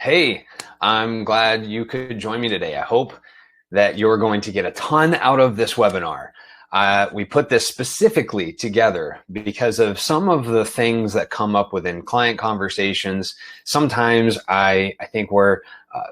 Hey, I'm glad you could join me today. I hope that you're going to get a ton out of this webinar. We put this specifically together because of some of the things that come up within client conversations. Sometimes I think we're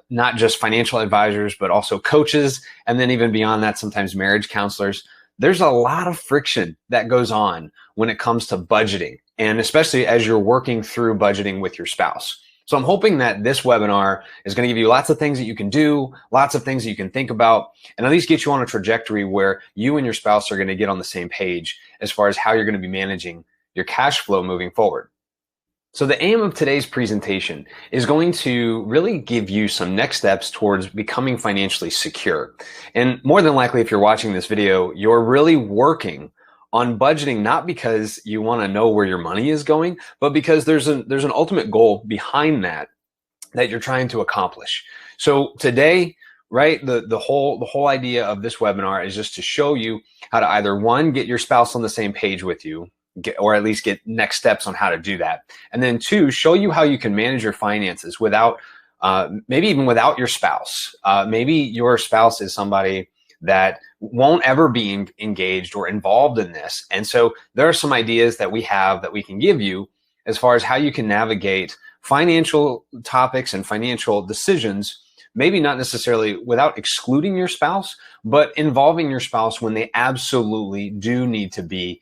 not just financial advisors, but also coaches. And then even beyond that, sometimes marriage counselors. There's a lot of friction that goes on when it comes to budgeting, and especially as you're working through budgeting with your spouse. So I'm hoping that this webinar is going to give you lots of things that you can do, lots of things that you can think about, and at least get you on a trajectory where you and your spouse are going to get on the same page as far as how you're going to be managing your cash flow moving forward. So the aim of today's presentation is going to really give you some next steps towards becoming financially secure. And more than likely, if you're watching this video, you're really working on budgeting, not because you want to know where your money is going, but because there's an ultimate goal behind that you're trying to accomplish. So today, right, the whole idea of this webinar is just to show you how to either, one, get your spouse on the same page with you, or at least get next steps on how to do that. And then two, show you how you can manage your finances without, maybe even without your spouse. Maybe your spouse is somebody that won't ever be engaged or involved in this. And so there are some ideas that we have that we can give you as far as how you can navigate financial topics and financial decisions, maybe not necessarily without excluding your spouse, but involving your spouse when they absolutely do need to be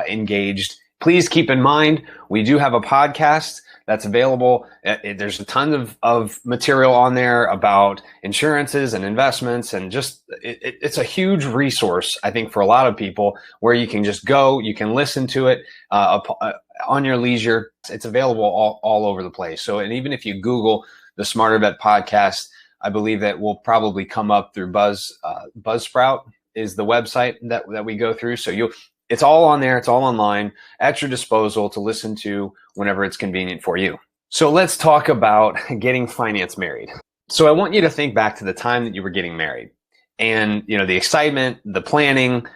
engaged. Please keep in mind, we do have a podcast that's available. There's a ton of material on there about insurances and investments, and just it's a huge resource, I think, for a lot of people, where you can just go, you can listen to it on your leisure. It's available all over the place. So, and even if you Google the Smarter Vet podcast, I believe that will probably come up through Buzzsprout is the website that we go through. So it's all on there. It's all online at your disposal to listen to whenever it's convenient for you. So let's talk about getting finance married. So I want you to think back to the time that you were getting married, and, the excitement, the planning.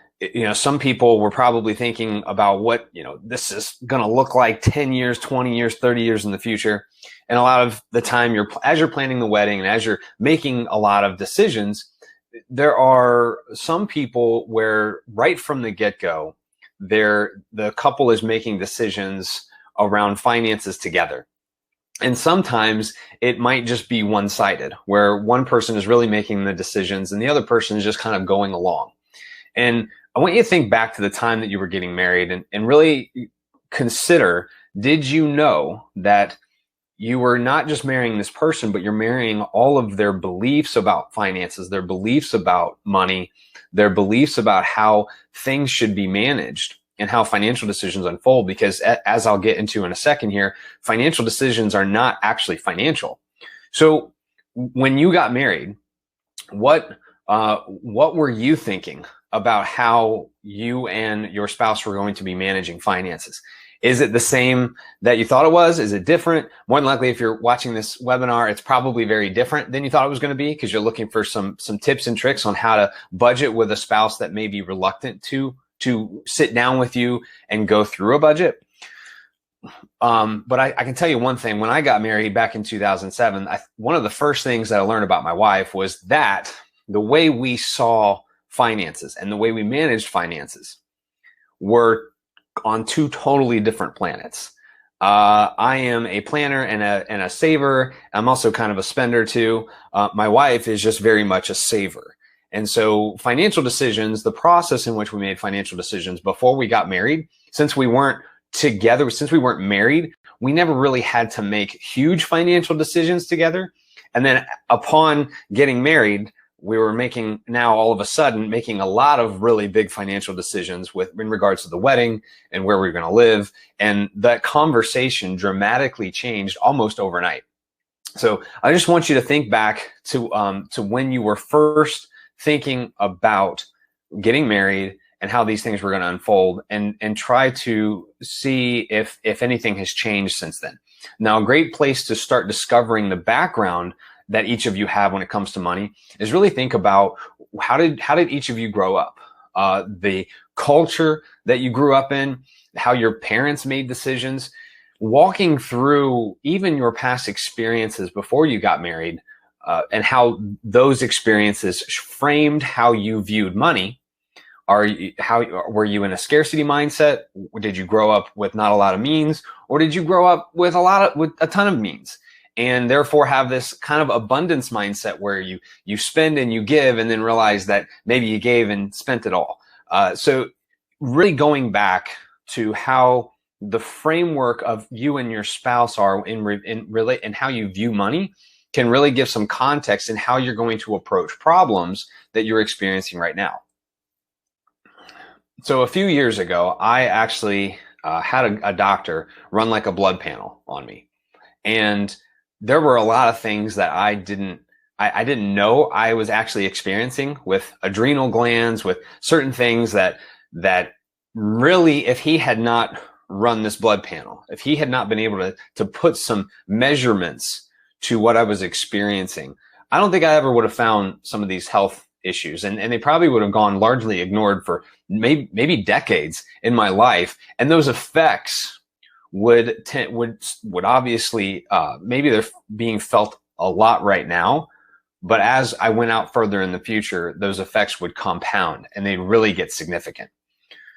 Some people were probably thinking about what, this is going to look like 10 years, 20 years, 30 years in the future. And a lot of the time as you're planning the wedding and as you're making a lot of decisions, there are some people where right from the get-go, the couple is making decisions around finances together. And sometimes it might just be one-sided, where one person is really making the decisions and the other person is just kind of going along. And I want you to think back to the time that you were getting married and really consider, did you know that you were not just marrying this person, but you're marrying all of their beliefs about finances, their beliefs about money, their beliefs about how things should be managed and how financial decisions unfold? Because as I'll get into in a second here, financial decisions are not actually financial. So when you got married, what were you thinking about how you and your spouse were going to be managing finances? Is it the same that you thought it was? Is it different? More than likely, if you're watching this webinar, it's probably very different than you thought it was going to be, because you're looking for some tips and tricks on how to budget with a spouse that may be reluctant to sit down with you and go through a budget. But I can tell you one thing. When I got married back in 2007, one of the first things that I learned about my wife was that the way we saw finances and the way we managed finances were on two totally different planets. I am a planner and a saver. I'm also kind of a spender too. My wife is just very much a saver. And so financial decisions, the process in which we made financial decisions before we got married, since we weren't together, since we weren't married, we never really had to make huge financial decisions together. And then upon getting married, we were all of a sudden making a lot of really big financial decisions in regards to the wedding and where we were going to live. And that conversation dramatically changed almost overnight. So I just want you to think back to when you were first thinking about getting married and how these things were going to unfold, and try to see if anything has changed since then. Now, a great place to start discovering the background that each of you have when it comes to money is really think about how did each of you grow up, the culture that you grew up in, how your parents made decisions. walking through even your past experiences before you got married, and how those experiences framed how you viewed money. Were you in a scarcity mindset? Did you grow up with not a lot of means, or did you grow up with a ton of means, and therefore have this kind of abundance mindset where you spend and you give, and then realize that maybe you gave and spent it all? So really going back to how the framework of you and your spouse are and how you view money can really give some context in how you're going to approach problems that you're experiencing right now. So a few years ago, I actually had a doctor run like a blood panel on me. And there were a lot of things that I didn't know I was actually experiencing with adrenal glands, with certain things that really, if he had not run this blood panel, if he had not been able to put some measurements to what I was experiencing, I don't think I ever would have found some of these health issues, and they probably would have gone largely ignored for maybe decades in my life. And those effects would obviously, maybe they're being felt a lot right now, but as I went out further in the future, those effects would compound and they'd really get significant.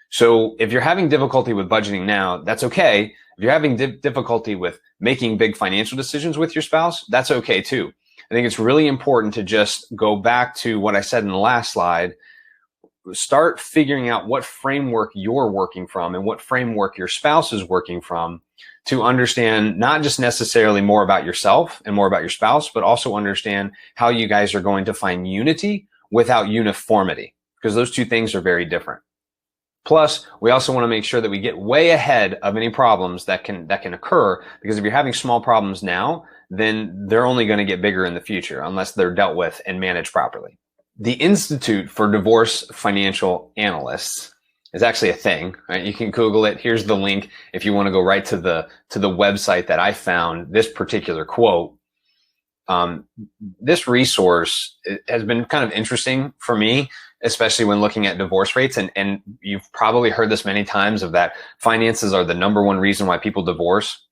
So if you're having difficulty with budgeting now, that's okay. If you're having difficulty with making big financial decisions with your spouse, that's okay too. I think it's really important to just go back to what I said in the last slide. Start figuring out what framework you're working from and what framework your spouse is working from, to understand not just necessarily more about yourself and more about your spouse, but also understand how you guys are going to find unity without uniformity, because those two things are very different. Plus, we also want to make sure that we get way ahead of any problems that can occur, because if you're having small problems now, then they're only going to get bigger in the future unless they're dealt with and managed properly. The Institute for Divorce Financial Analysts is actually a thing, right? You can Google it. Here's the link if you want to go right to the website that I found this particular quote. This resource has been kind of interesting for me, especially when looking at divorce rates. And you've probably heard this many times, of that finances are the number one reason why people divorce.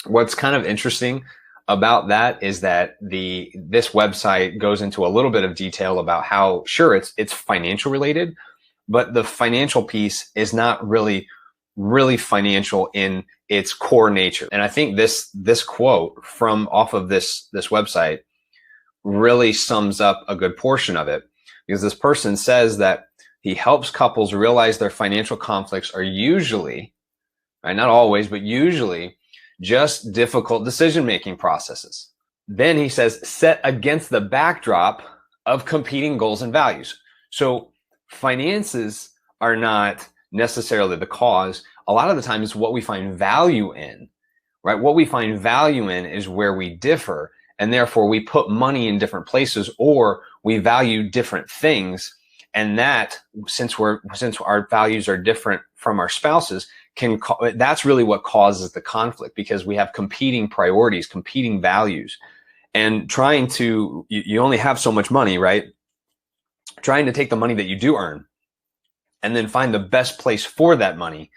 What's kind of interesting about that is that this website goes into a little bit of detail about how, sure, it's financial related, but the financial piece is not really financial in its core nature. And I think this quote from off of this website really sums up a good portion of it, because this person says that he helps couples realize their financial conflicts are usually, right, not always, but usually, just difficult decision-making processes. Then he says, set against the backdrop of competing goals and values. So finances are not necessarily the cause. A lot of the times what we find value in, right? What we find value in is where we differ, and therefore we put money in different places, or we value different things. And that, since our values are different from our spouses, that's really what causes the conflict, because we have competing priorities, competing values, and you only have so much money, right? Trying to take the money that you do earn and then find the best place for that money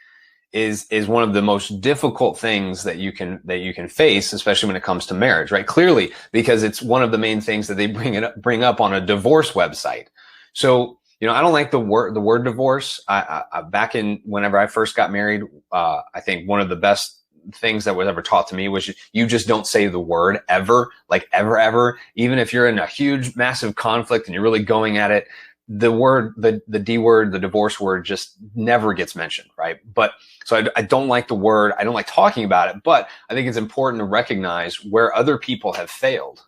is one of the most difficult things that you can face, especially when it comes to marriage, right? Clearly, because it's one of the main things that they bring up on a divorce website. So, I don't like the word divorce. Back in whenever I first got married, I think one of the best things that was ever taught to me was you just don't say the word ever, like ever. Even if you're in a huge, massive conflict and you're really going at it, the word, the D word, the divorce word just never gets mentioned, right? But so I don't like the word. I don't like talking about it, but I think it's important to recognize where other people have failed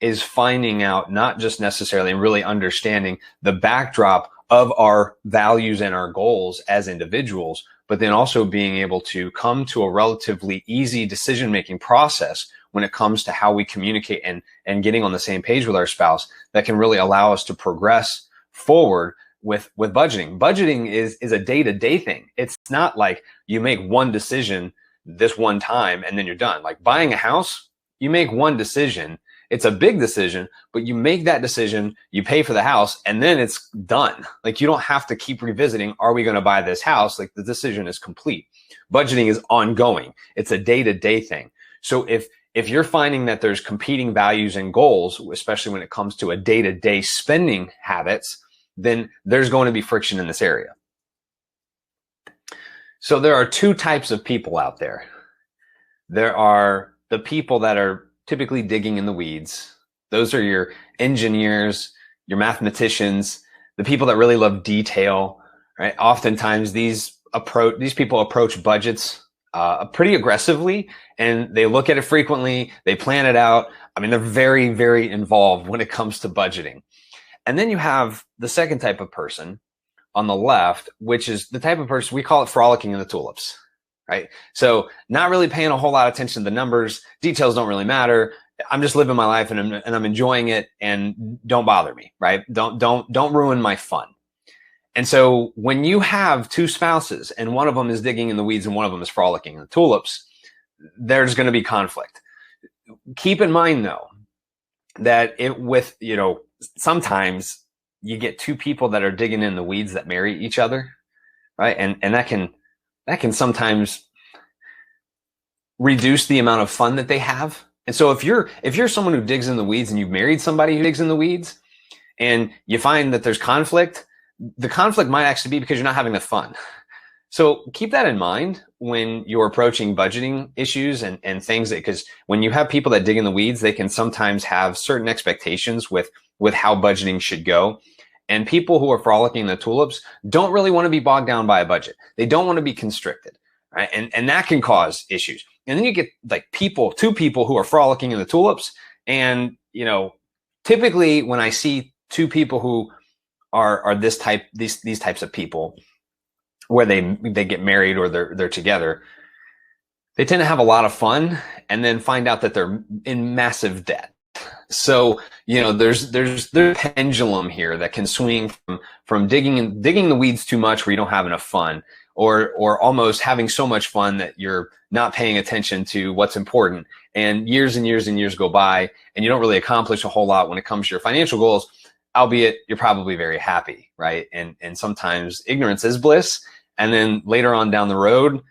is finding out, not just necessarily, and really understanding the backdrop of our values and our goals as individuals, but then also being able to come to a relatively easy decision-making process when it comes to how we communicate and getting on the same page with our spouse, that can really allow us to progress forward with budgeting. Budgeting is a day-to-day thing. It's not like you make one decision this one time and then you're done. Like buying a house, you make one decision. It's a big decision, but you make that decision, you pay for the house, and then it's done. Like you don't have to keep revisiting, are we going to buy this house? Like the decision is complete. Budgeting is ongoing. It's a day-to-day thing. So if you're finding that there's competing values and goals, especially when it comes to a day-to-day spending habits, then there's going to be friction in this area. So there are two types of people out there. There are the people that are typically digging in the weeds. Those are your engineers, your mathematicians, the people that really love detail, right? Oftentimes these people approach budgets pretty aggressively, and they look at it frequently. They plan it out. I mean, they're very, very involved when it comes to budgeting. And then you have the second type of person on the left, which is the type of person, we call it frolicking in the tulips, right? So not really paying a whole lot of attention to the numbers. Details don't really matter. I'm just living my life and I'm enjoying it, and don't bother me, right? Don't ruin my fun. And so when you have two spouses and one of them is digging in the weeds and one of them is frolicking in the tulips, there's going to be conflict. Keep in mind though, that sometimes you get two people that are digging in the weeds that marry each other, right? And that can sometimes reduce the amount of fun that they have. And so if you're someone who digs in the weeds and you've married somebody who digs in the weeds and you find that there's conflict, the conflict might actually be because you're not having the fun. So keep that in mind when you're approaching budgeting issues and things, because when you have people that dig in the weeds, they can sometimes have certain expectations with how budgeting should go. And people who are frolicking in the tulips don't really want to be bogged down by a budget. They don't want to be constricted, right? And that can cause issues. And then you get like two people who are frolicking in the tulips. And, typically when I see two people who are these types of people where they get married or they're together, they tend to have a lot of fun and then find out that they're in massive debt. So, there's pendulum here that can swing from digging the weeds too much where you don't have enough fun, or almost having so much fun that you're not paying attention to what's important, and years and years and years go by and you don't really accomplish a whole lot when it comes to your financial goals, albeit you're probably very happy, right? And sometimes ignorance is bliss. And then later on down the road,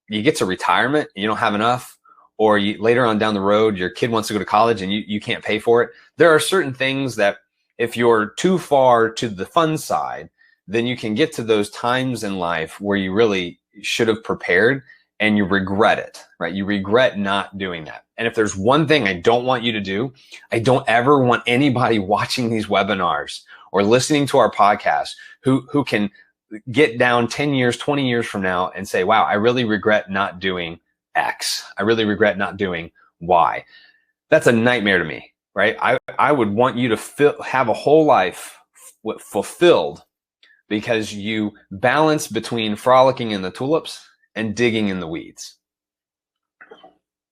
you get to retirement, you don't have enough, or later on down the road, your kid wants to go to college and you can't pay for it. There are certain things that if you're too far to the fun side, then you can get to those times in life where you really should have prepared and you regret it, right? You regret not doing that. And if there's one thing I don't want you to do, I don't ever want anybody watching these webinars or listening to our podcast who can get down 10 years, 20 years from now and say, wow, I really regret not doing X. I really regret not doing Y. That's a nightmare to me, right? I would want you to have a whole life fulfilled because you balance between frolicking in the tulips and digging in the weeds.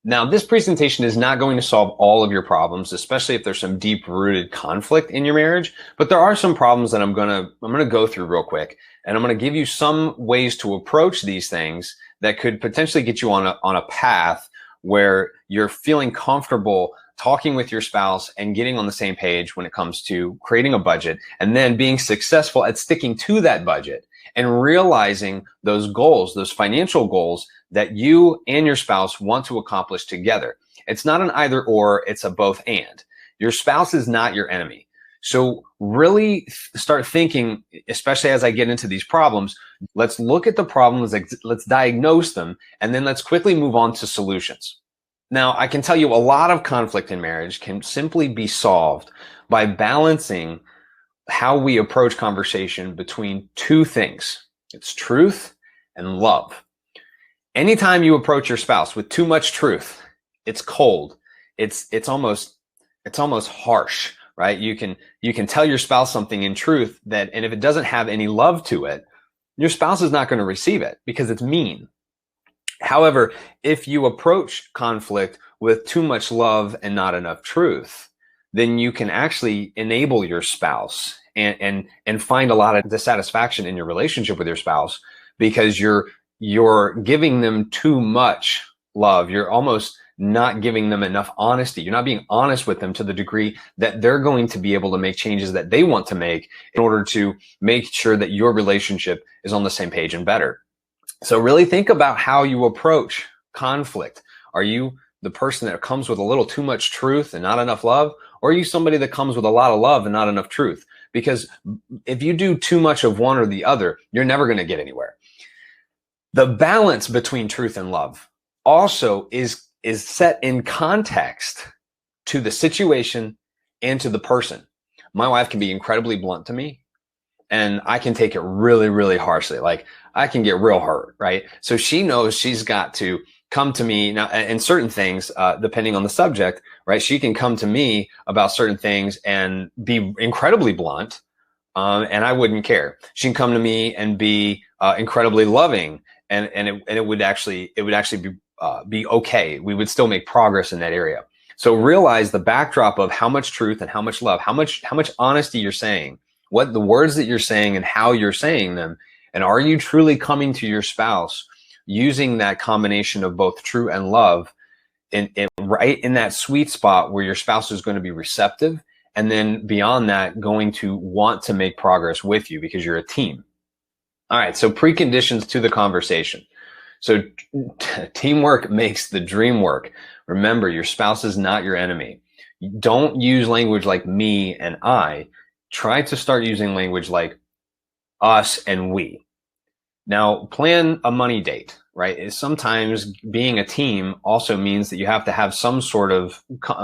Now, this presentation is not going to solve all of your problems, especially if there's some deep-rooted conflict in your marriage, but there are some problems that I'm going to go through real quick, and I'm going to give you some ways to approach these things that could potentially get you on a path where you're feeling comfortable talking with your spouse and getting on the same page when it comes to creating a budget, and then being successful at sticking to that budget and realizing those goals, those financial goals that you and your spouse want to accomplish together. It's not an either or, it's a both and. Your spouse is not your enemy. So really start thinking, especially as I get into these problems, let's look at the problems, let's diagnose them, and then let's quickly move on to solutions. Now, I can tell you a lot of conflict in marriage can simply be solved by balancing how we approach conversation between two things. It's truth and love. Anytime you approach your spouse with too much truth, it's cold. It's almost harsh, right? You can tell your spouse something in truth and if it doesn't have any love to it, your spouse is not going to receive it because it's mean. However, if you approach conflict with too much love and not enough truth, then you can actually enable your spouse and find a lot of dissatisfaction in your relationship with your spouse because you're giving them too much love. You're almost not giving them enough honesty. You're not being honest with them to the degree that they're going to be able to make changes that they want to make in order to make sure that your relationship is on the same page and better. So really think about how you approach conflict. Are you the person that comes with a little too much truth and not enough love? Or are you somebody that comes with a lot of love and not enough truth? Because if you do too much of one or the other, you're never going to get anywhere. The balance between truth and love also is set in context to the situation and to the person. My wife can be incredibly blunt to me, and I can take it really, really harshly. Like, I can get real hurt, right? So she knows she's got to come to me now, and certain things, depending on the subject, right? She can come to me about certain things and be incredibly blunt, and I wouldn't care. She can come to me and be incredibly loving, and it would actually be okay. We would still make progress in that area. So realize the backdrop of how much truth and how much love, how much honesty you're saying, what the words that you're saying and how you're saying them, and are you truly coming to your spouse using that combination of both true and love right in that sweet spot where your spouse is going to be receptive, and then beyond that going to want to make progress with you because you're a team. All right, so preconditions to the conversation. So teamwork makes the dream work. Remember, your spouse is not your enemy. Don't use language like me and I. Try to start using language like us and we. Now, plan a money date, right? Sometimes being a team also means that you have to have some sort of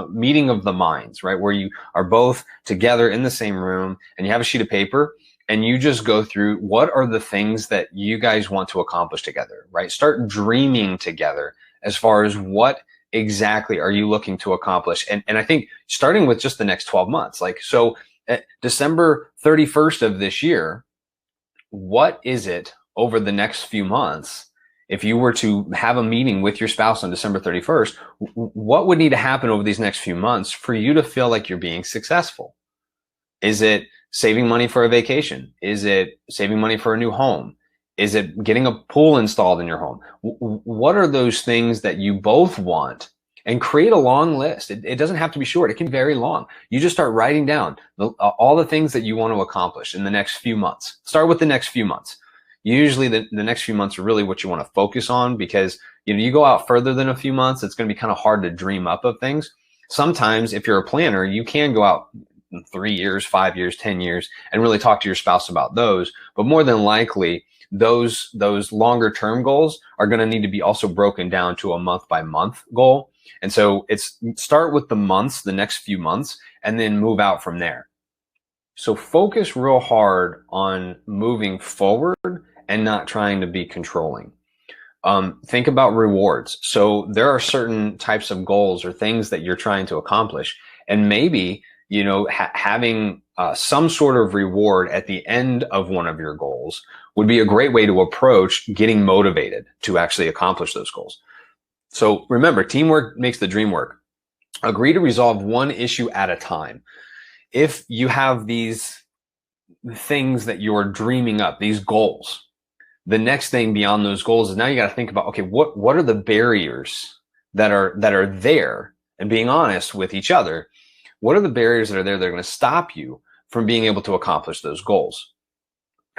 meeting of the minds, right? Where you are both together in the same room and you have a sheet of paper and you just go through what are the things that you guys want to accomplish together, right? Start dreaming together as far as what exactly are you looking to accomplish. And I think starting with just the next 12 months, like, so at December 31st of this year, what is it over the next few months? If you were to have a meeting with your spouse on December 31st, what would need to happen over these next few months for you to feel like you're being successful? Is it saving money for a vacation? Is it saving money for a new home? Is it getting a pool installed in your home? What are those things that you both want? And create a long list. It doesn't have to be short. It can be very long. You just start writing down all the things that you want to accomplish in the next few months. Start with the next few months. Usually the next few months are really what you want to focus on, because you go out further than a few months, it's going to be kind of hard to dream up of things. Sometimes if you're a planner, you can go out 3 years, 5 years, 10 years and really talk to your spouse about those. But more than likely, those longer term goals are going to need to be also broken down to a month by month goal. And so it's start with the months, the next few months, and then move out from there. So focus real hard on moving forward and not trying to be controlling. Think about rewards. So there are certain types of goals or things that you're trying to accomplish, and maybe having some sort of reward at the end of one of your goals would be a great way to approach getting motivated to actually accomplish those goals. So remember, teamwork makes the dream work. Agree to resolve one issue at a time. If you have these things that you're dreaming up, these goals, the next thing beyond those goals is now you got to think about, okay, what are the barriers that are there, and being honest with each other. What are the barriers that are there that are going to stop you from being able to accomplish those goals?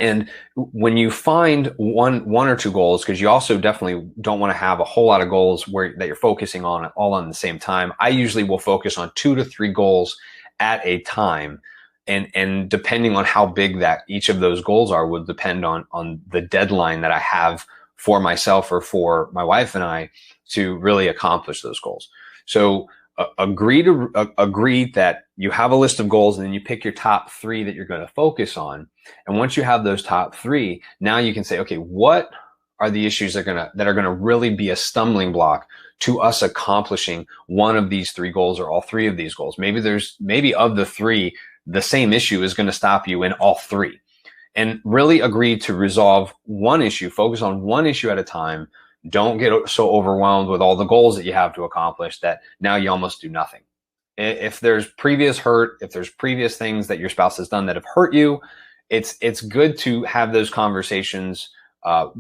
And when you find one or two goals, because you also definitely don't want to have a whole lot of goals that you're focusing on all on the same time. I usually will focus on 2 to 3 goals at a time. And depending on how big that each of those goals are would depend on the deadline that I have for myself or for my wife and I to really accomplish those goals. So agree that you have a list of goals, and then you pick your top 3 that you're going to focus on. And once you have those top 3, now you can say, okay, what are the issues that are gonna really be a stumbling block to us accomplishing one of these 3 goals or all 3 of these goals? Maybe of the 3, the same issue is going to stop you in all 3. And really agree to resolve one issue. Focus on one issue at a time. Don't get so overwhelmed with all the goals that you have to accomplish that now you almost do nothing. If there's previous hurt, if there's previous things that your spouse has done that have hurt you, it's good to have those conversations,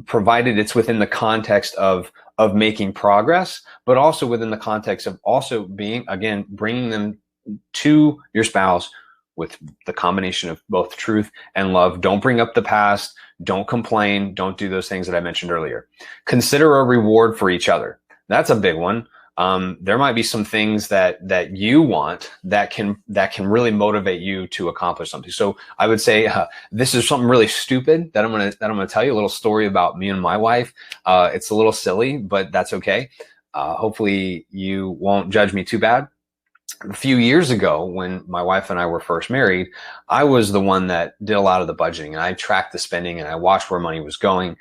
provided it's within the context of making progress, but also within the context of also bringing them to your spouse with the combination of both truth and love. Don't bring up the past. Don't complain. Don't do those things that I mentioned earlier. Consider a reward for each other. That's a big one. There might be some things that you want that can really motivate you to accomplish something. So I would say this is something really stupid that I'm gonna tell you, a little story about me and my wife. It's a little silly, but that's okay. Hopefully you won't judge me too bad. A few years ago, when my wife and I were first married, I was the one that did a lot of the budgeting, and I tracked the spending and I watched where money was going.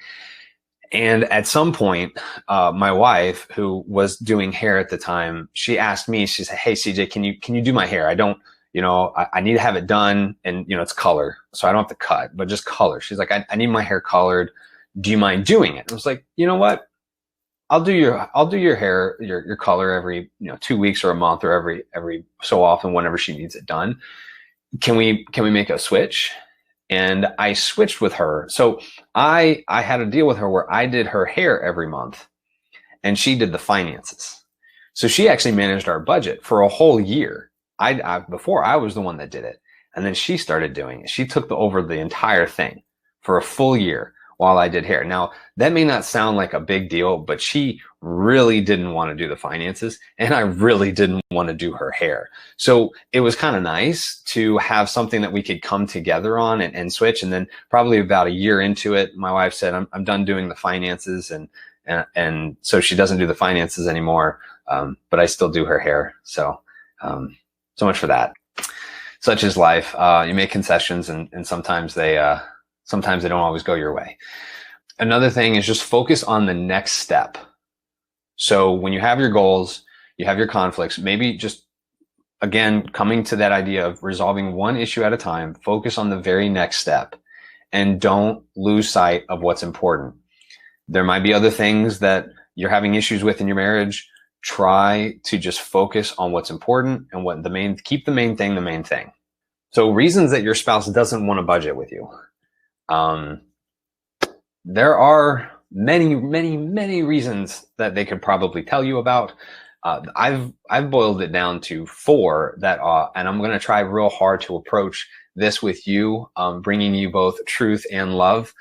And at some point, my wife, who was doing hair at the time, she asked me, she said, "Hey, CJ, can you do my hair? I don't, I need to have it done, and it's color, so I don't have to cut, but just color." She's like, I need my hair colored. Do you mind doing it?" I was like, you know what? I'll do your hair, your color every 2 weeks or a month or every so often, whenever she needs it done. Can we make a switch? And I switched with her. So I had a deal with her where I did her hair every month and she did the finances. So she actually managed our budget for a whole year. Before I was the one that did it. And then she started doing it. She took over the entire thing for a full year while I did hair. Now, that may not sound like a big deal, but she really didn't want to do the finances, and I really didn't want to do her hair. So it was kind of nice to have something that we could come together on and switch. And then probably about a year into it, my wife said, I'm done doing the finances. And so she doesn't do the finances anymore. But I still do her hair. So much for that. Such is life. You make concessions, and sometimes they don't always go your way. Another thing is just focus on the next step. So when you have your goals, you have your conflicts, maybe just, again, coming to that idea of resolving one issue at a time, focus on the very next step and don't lose sight of what's important. There might be other things that you're having issues with in your marriage. Try to just focus on what's important and keep the main thing the main thing. So reasons that your spouse doesn't want to budget with you. There are many, many, many reasons that they could probably tell you about. I've boiled it down to 4 and I'm going to try real hard to approach this with you, bringing you both truth and love,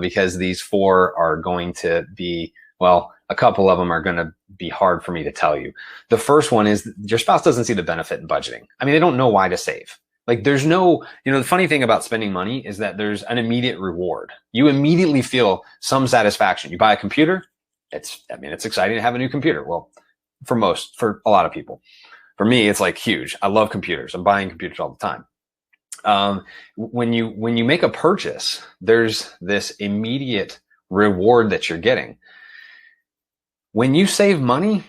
because these 4 are going to be, well, a couple of them are going to be hard for me to tell you. The first one is your spouse doesn't see the benefit in budgeting. I mean, they don't know why to save. Like there's no, the funny thing about spending money is that there's an immediate reward. You immediately feel some satisfaction. You buy a computer. It's exciting to have a new computer. Well, for a lot of people. For me, it's like huge. I love computers. I'm buying computers all the time. When you make a purchase, there's this immediate reward that you're getting. When you save money,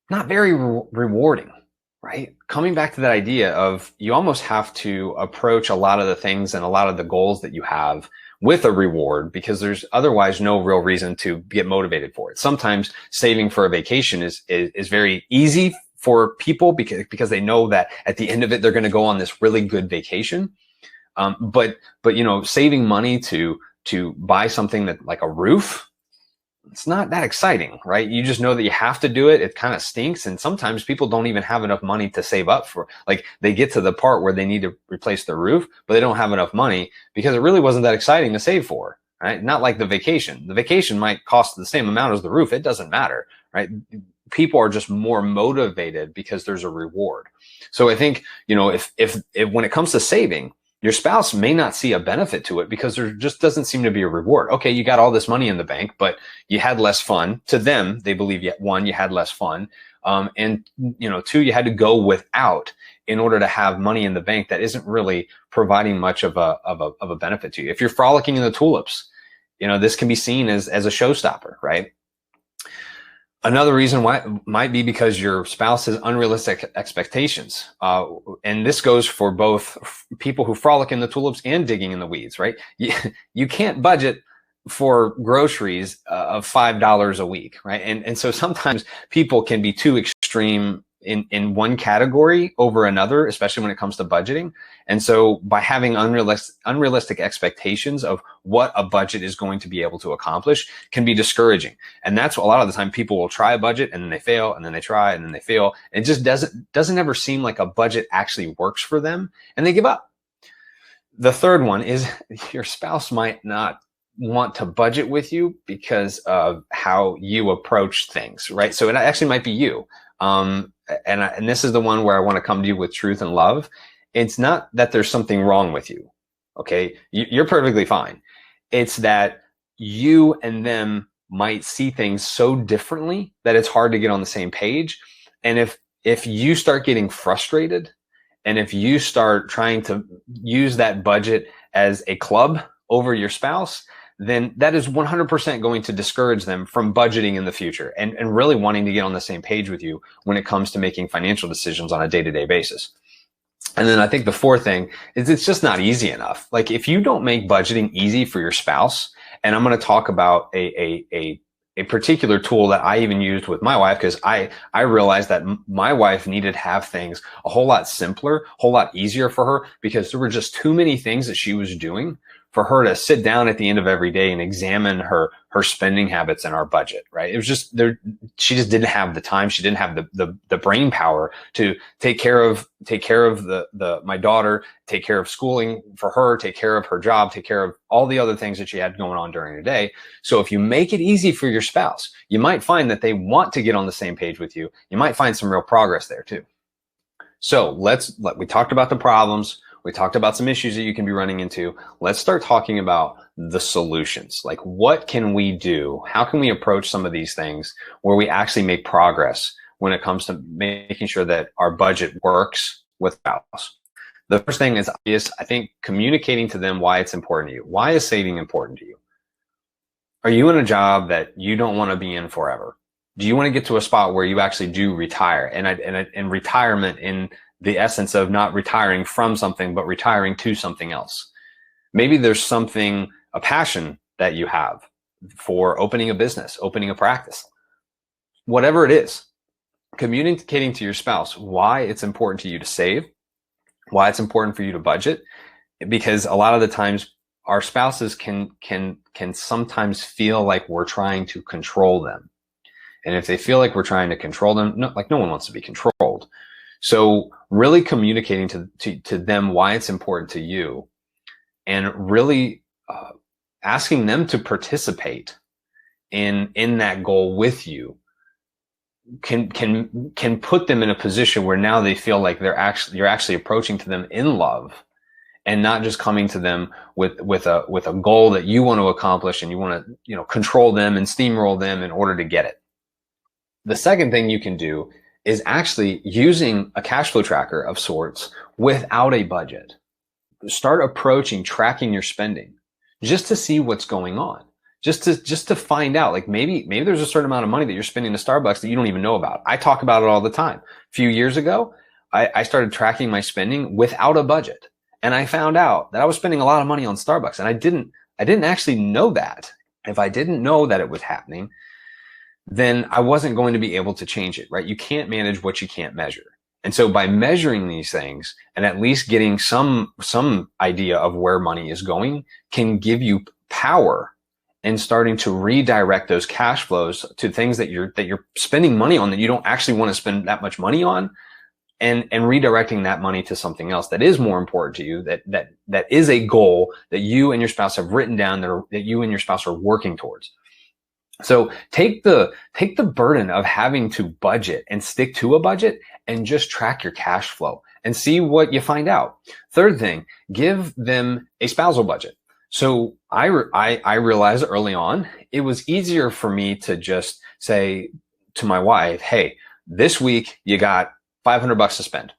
not very rewarding. Right? Coming back to that idea of you almost have to approach a lot of the things and a lot of the goals that you have with a reward, because there's otherwise no real reason to get motivated for it. Sometimes saving for a vacation is very easy for people because they know that at the end of it, they're going to go on this really good vacation. But saving money to buy something that like a roof, it's not that exciting, right? You just know that you have to do it. It kind of stinks. And sometimes people don't even have enough money to save up for, like they get to the part where they need to replace the roof, but they don't have enough money because it really wasn't that exciting to save for, right? Not like the vacation. The vacation might cost the same amount as the roof. It doesn't matter, right? People are just more motivated because there's a reward. So I think, if when it comes to saving, your spouse may not see a benefit to it because there just doesn't seem to be a reward. Okay, you got all this money in the bank, but you had less fun. To them, they believe one, you had less fun. And 2, you had to go without in order to have money in the bank that isn't really providing much of a benefit to you. If you're frolicking in the tulips, this can be seen as a showstopper, right? Another reason why might be because your spouse has unrealistic expectations. And this goes for both people who frolic in the tulips and digging in the weeds, right? You can't budget for groceries of $5 a week, right? And so sometimes people can be too extreme in one category over another, especially when it comes to budgeting. And so by having unrealistic expectations of what a budget is going to be able to accomplish can be discouraging. And that's a lot of the time people will try a budget and then they fail and then they try and then they fail. It just doesn't ever seem like a budget actually works for them and they give up. The third one is your spouse might not want to budget with you because of how you approach things, right? So it actually might be you. And this is the one where I want to come to you with truth and love. It's not that there's something wrong with you. Okay. You're perfectly fine. It's that you and them might see things so differently that it's hard to get on the same page. And if you start getting frustrated, and if you start trying to use that budget as a club over your spouse, then that is 100% going to discourage them from budgeting in the future and really wanting to get on the same page with you when it comes to making financial decisions on a day-to-day basis. And then I think the fourth thing is it's just not easy enough. Like if you don't make budgeting easy for your spouse, and I'm going to talk about a particular tool that I even used with my wife, because I realized that my wife needed to have things a whole lot simpler, a whole lot easier for her, because there were just too many things that she was doing for her to sit down at the end of every day and examine her spending habits and our budget, right? It was just there. She just didn't have the time. She didn't have the brain power to take care of my daughter, take care of schooling for her, take care of her job, take care of all the other things that she had going on during the day. So if you make it easy for your spouse, you might find that they want to get on the same page with you. You might find some real progress there too. So we talked about the problems. We talked about some issues that you can be running into. Let's start talking about the solutions. Like, what can we do? How can we approach some of these things where we actually make progress when it comes to making sure that our budget works with spouse? The first thing is obvious. I think communicating to them why it's important to you. Why is saving important to you? Are you in a job that you don't want to be in forever? Do you want to get to a spot where you actually do retire? And retirement in the essence of not retiring from something, but retiring to something else. Maybe there's a passion that you have for opening a business, opening a practice, whatever it is. Communicating to your spouse why it's important to you to save, why it's important for you to budget, because a lot of the times our spouses can sometimes feel like we're trying to control them. And if they feel like we're trying to control them, no one wants to be controlled. So really communicating to them why it's important to you, and really asking them to participate in that goal with you can put them in a position where now they feel like you're actually approaching to them in love, and not just coming to them with a goal that you want to accomplish and you want to control them and steamroll them in order to get it. The second thing you can do is actually using a cash flow tracker of sorts without a budget. Start tracking your spending just to see what's going on, just to find out, like maybe there's a certain amount of money that you're spending at Starbucks that you don't even know about. I talk about it all the time. A few years ago, I started tracking my spending without a budget, and I found out that I was spending a lot of money on Starbucks, and I didn't actually know that. If I didn't know that it was happening, then I wasn't going to be able to change it, right? You can't manage what you can't measure. And so by measuring these things and at least getting some idea of where money is going can give you power in starting to redirect those cash flows to things that you're spending money on that you don't actually want to spend that much money on, and redirecting that money to something else that is more important to you, that is a goal that you and your spouse have written down, that you and your spouse are working towards. So take the burden of having to budget and stick to a budget and just track your cash flow and see what you find out. Third thing, give them a spousal budget. So I realized early on, it was easier for me to just say to my wife, hey, this week you got $500 to spend.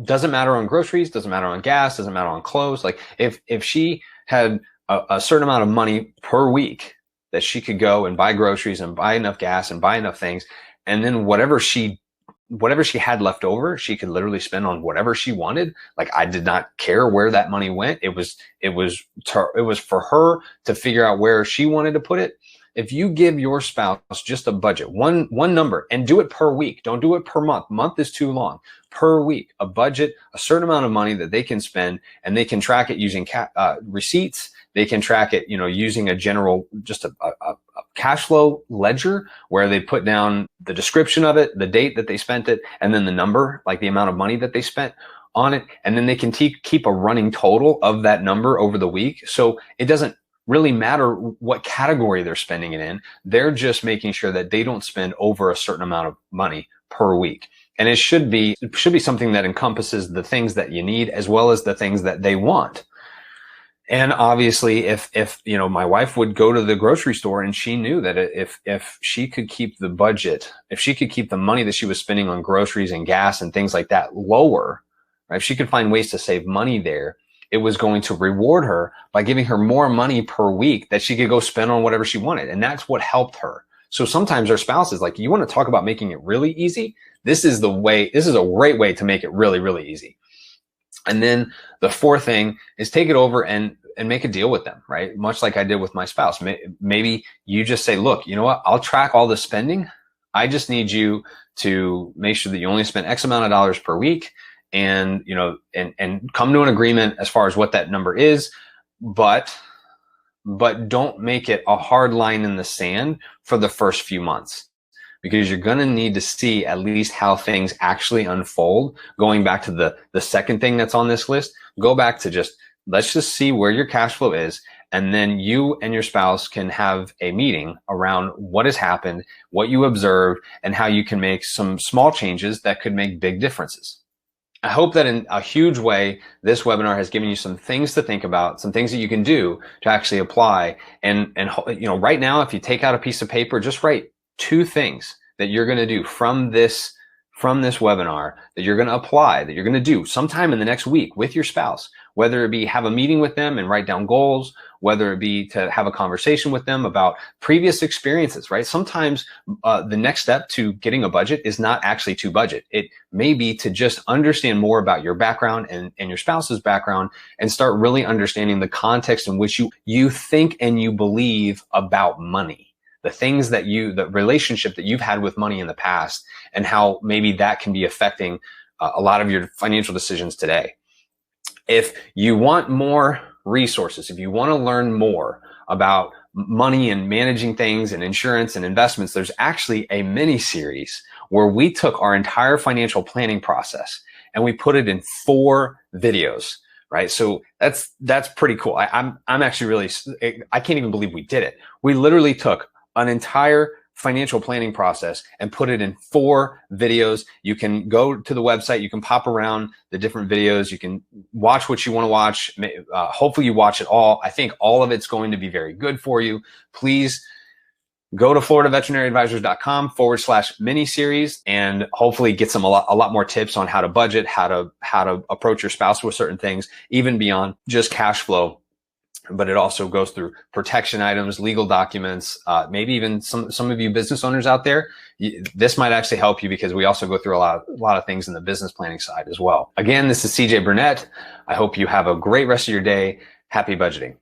Doesn't matter on groceries, doesn't matter on gas, doesn't matter on clothes. Like if she had a certain amount of money per week that she could go and buy groceries and buy enough gas and buy enough things, and then whatever she had left over, she could literally spend on whatever she wanted. Like, I did not care where that money went. It was for her to figure out where she wanted to put it. If you give your spouse just a budget, one number, and do it per week, don't do it per month. Month is too long. Per week, a budget, a certain amount of money that they can spend, and they can track it using receipts. They can track it, using a general, just a cash flow ledger where they put down the description of it, the date that they spent it, and then the number, like the amount of money that they spent on it. And then they can keep a running total of that number over the week. So it doesn't really matter what category they're spending it in. They're just making sure that they don't spend over a certain amount of money per week. And it should be something that encompasses the things that you need as well as the things that they want. And obviously, if my wife would go to the grocery store and she knew that if she could keep the budget, if she could keep the money that she was spending on groceries and gas and things like that lower, right? If she could find ways to save money there, it was going to reward her by giving her more money per week that she could go spend on whatever she wanted. And that's what helped her. So sometimes our spouse is like, you want to talk about making it really easy? This is a great way to make it really, really easy. And then the fourth thing is take it over and make a deal with them, right? Much like I did with my spouse. Maybe you just say, look, you know what? I'll track all the spending. I just need you to make sure that you only spend X amount of dollars per week, and, and come to an agreement as far as what that number is, but don't make it a hard line in the sand for the first few months, because you're going to need to see at least how things actually unfold. Going back to the second thing that's on this list, go back to let's just see where your cash flow is. And then you and your spouse can have a meeting around what has happened, what you observed, and how you can make some small changes that could make big differences. I hope that in a huge way, this webinar has given you some things to think about, some things that you can do to actually apply. And right now, if you take out a piece of paper, just write 2 things that you're going to do from this webinar that you're going to apply, that you're going to do sometime in the next week with your spouse, whether it be have a meeting with them and write down goals, whether it be to have a conversation with them about previous experiences, right? Sometimes the next step to getting a budget is not actually to budget. It may be to just understand more about your background and your spouse's background, and start really understanding the context in which you think and you believe about money. The things that the relationship that you've had with money in the past, and how maybe that can be affecting a lot of your financial decisions today. If you want more resources, if you want to learn more about money and managing things and insurance and investments, there's actually a mini series where we took our entire financial planning process and we put it in 4 videos. Right. So that's pretty cool. I'm actually really, I can't even believe we did it. We literally took an entire financial planning process and put it in 4 videos. You can go to the website, you can pop around the different videos, you can watch what you want to watch. Hopefully you watch it all. I think all of it's going to be very good for you. Please go to floridaveterinaryadvisors.com/mini series and hopefully get a lot more tips on how to budget, how to approach your spouse with certain things, even beyond just cash flow. But it also goes through protection items, legal documents, maybe even some of you business owners out there. This might actually help you, because we also go through a lot of things in the business planning side as well. Again, this is CJ Burnett. I hope you have a great rest of your day. Happy budgeting.